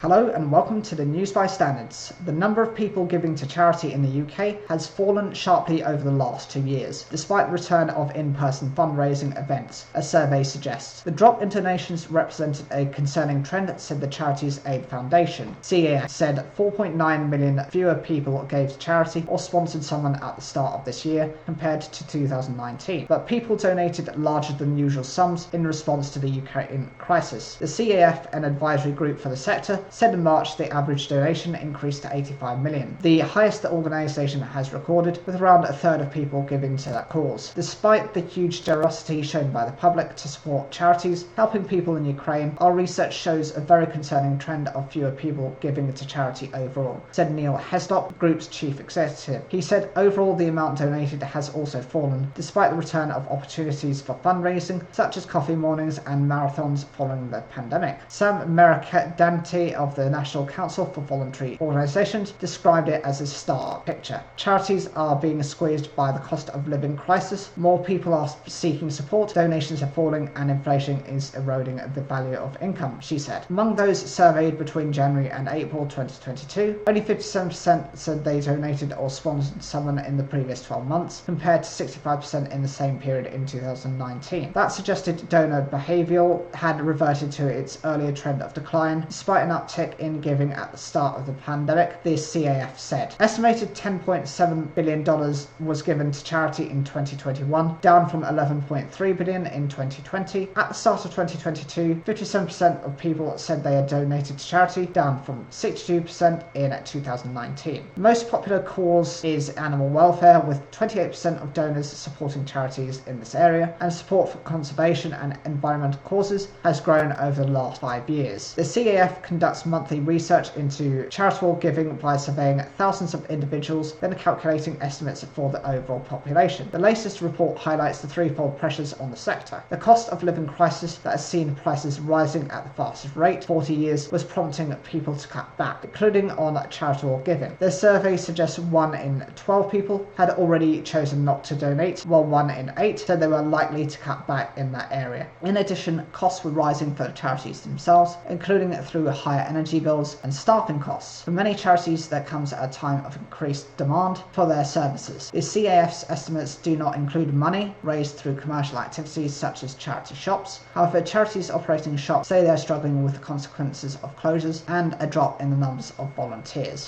Hello and welcome to the News by Standards. The number of people giving to charity in the UK has fallen sharply over the last 2 years, despite the return of in-person fundraising events, a survey suggests. The drop in donations represented a concerning trend, said the Charities Aid Foundation. CAF said 4.9 million fewer people gave to charity or sponsored someone at the start of this year compared to 2019, but people donated larger than usual sums in response to the Ukraine crisis. The CAF, an advisory group for the sector, said in March the average donation increased to 85 million, the highest the organisation has recorded, with around a third of people giving to that cause. Despite the huge generosity shown by the public to support charities helping people in Ukraine, our research shows a very concerning trend of fewer people giving to charity overall, said Neil Heslop, group's chief executive. He said overall the amount donated has also fallen, despite the return of opportunities for fundraising, such as coffee mornings and marathons following the pandemic. Sam Mercadanti of the National Council for Voluntary Organisations described it as a stark picture. Charities are being squeezed by the cost of living crisis, more people are seeking support, donations are falling and inflation is eroding the value of income, she said. Among those surveyed between January and April 2022, only 57% said they donated or sponsored someone in the previous 12 months, compared to 65% in the same period in 2019. That suggested donor behaviour had reverted to its earlier trend of decline, despite an uptick in giving at the start of the pandemic, the CAF said. Estimated $10.7 billion was given to charity in 2021, down from $11.3 billion in 2020. At the start of 2022, 57% of people said they had donated to charity, down from 62% in 2019. The most popular cause is animal welfare, with 28% of donors supporting charities in this area, and support for conservation and environmental causes has grown over the last 5 years. The CAF conducts monthly research into charitable giving by surveying thousands of individuals, then calculating estimates for the overall population. The latest report highlights the threefold pressures on the sector. The cost of living crisis that has seen prices rising at the fastest rate 40 years was prompting people to cut back, including on charitable giving. The survey suggests 1 in 12 people had already chosen not to donate, while 1 in 8 said they were likely to cut back in that area. In addition, costs were rising for the charities themselves, including through higher energy bills and staffing costs. For many charities, that comes at a time of increased demand for their services. The CAF's estimates do not include money raised through commercial activities such as charity shops. However, charities operating shops say they are struggling with the consequences of closures and a drop in the numbers of volunteers.